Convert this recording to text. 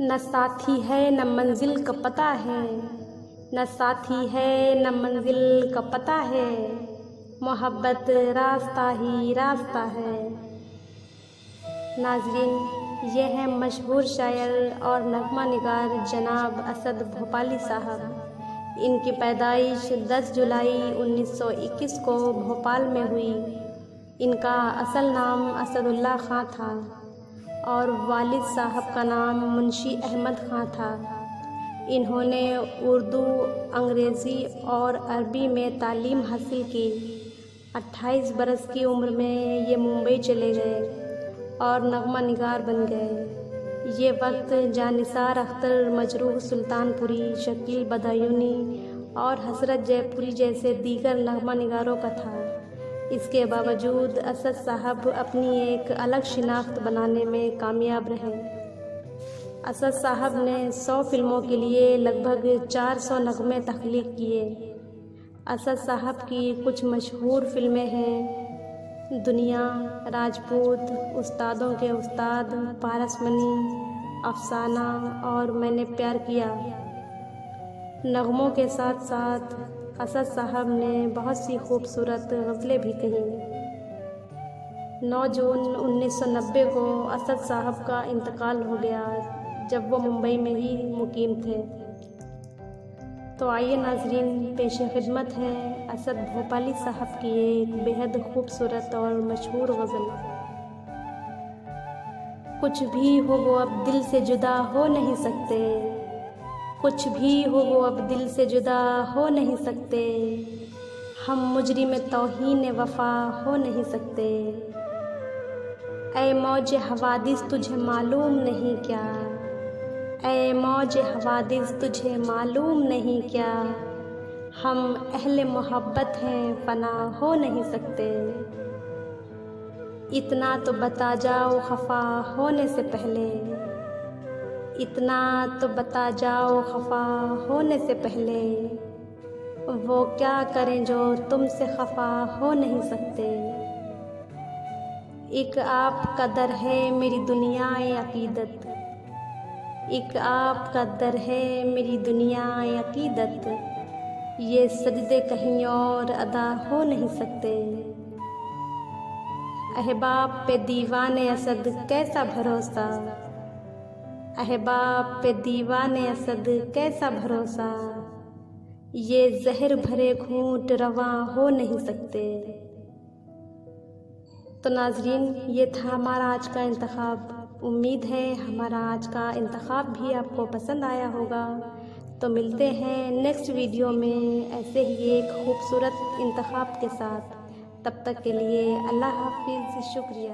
न साथी है न मंजिल का पता है, न साथी है न मंजिल का पता है, मोहब्बत रास्ता ही रास्ता है। नाज़रीन, ये है मशहूर शायर और नगमा निगार जनाब असद भोपाली साहब। इनकी पैदाइश 10 जुलाई 1921 को भोपाल में हुई। इनका असल नाम असदुल्ला ख़ां था और वालिद साहब का नाम मुंशी अहमद ख़ां था। इन्होंने उर्दू, अंग्रेज़ी और अरबी में तालीम हासिल की। 28 बरस की उम्र में ये मुंबई चले गए और नगमा निगार बन गए। ये वक्त जानिसार अख्तर, मजरूह सुल्तानपुरी, शकील बदायूनी और हसरत जयपुरी जैसे दीगर नगमा निगारों का था। इसके बावजूद असद साहब अपनी एक अलग शिनाख्त बनाने में कामयाब रहे। असद साहब ने 100 फिल्मों के लिए लगभग 400 नगमे तख्लीक किए। असद साहब की कुछ मशहूर फिल्में हैं दुनिया, राजपूत, उस्तादों के उस्ताद, पारसमनी, अफसाना और मैंने प्यार किया। नगमों के साथ साथ असद साहब ने बहुत सी खूबसूरत गज़लें भी कहीं। 9 जून 1990 को असद साहब का इंतकाल हो गया, जब वो मुंबई में ही मुकीम थे। तो आइए नाज़रीन, पेशे खिदमत है असद भोपाली साहब की एक बेहद खूबसूरत और मशहूर गज़ल। कुछ भी हो वो अब दिल से जुदा हो नहीं सकते, कुछ भी हो वो अब दिल से जुदा हो नहीं सकते, हम मुजरिम तौहीन वफ़ा हो नहीं सकते। ऐ मौज हवादिस तुझे मालूम नहीं क्या, ऐ मौज हवादिस तुझे मालूम नहीं क्या, हम अहले मोहब्बत हैं फ़ना हो नहीं सकते। इतना तो बता जाओ खफा होने से पहले, इतना तो बता जाओ खफा होने से पहले, वो क्या करें जो तुमसे खफा हो नहीं सकते। एक आपका दर है मेरी दुनियाए अकीदत, एक आपका दर है मेरी दुनियाए अकीदत, ये सजदे कहीं और अदा हो नहीं सकते। अहबाब पे दीवाने असद कैसा भरोसा, अहबाब पे दीवाने असद कैसा भरोसा, ये जहर भरे घूंट रवां हो नहीं सकते। तो नाज़रीन, ये था हमारा आज का इंतखाब। उम्मीद है हमारा आज का इंतखाब भी आपको पसंद आया होगा। तो मिलते हैं नेक्स्ट वीडियो में ऐसे ही एक खूबसूरत इंतखाब के साथ। तब तक के लिए अल्लाह हाफिज़, शुक्रिया।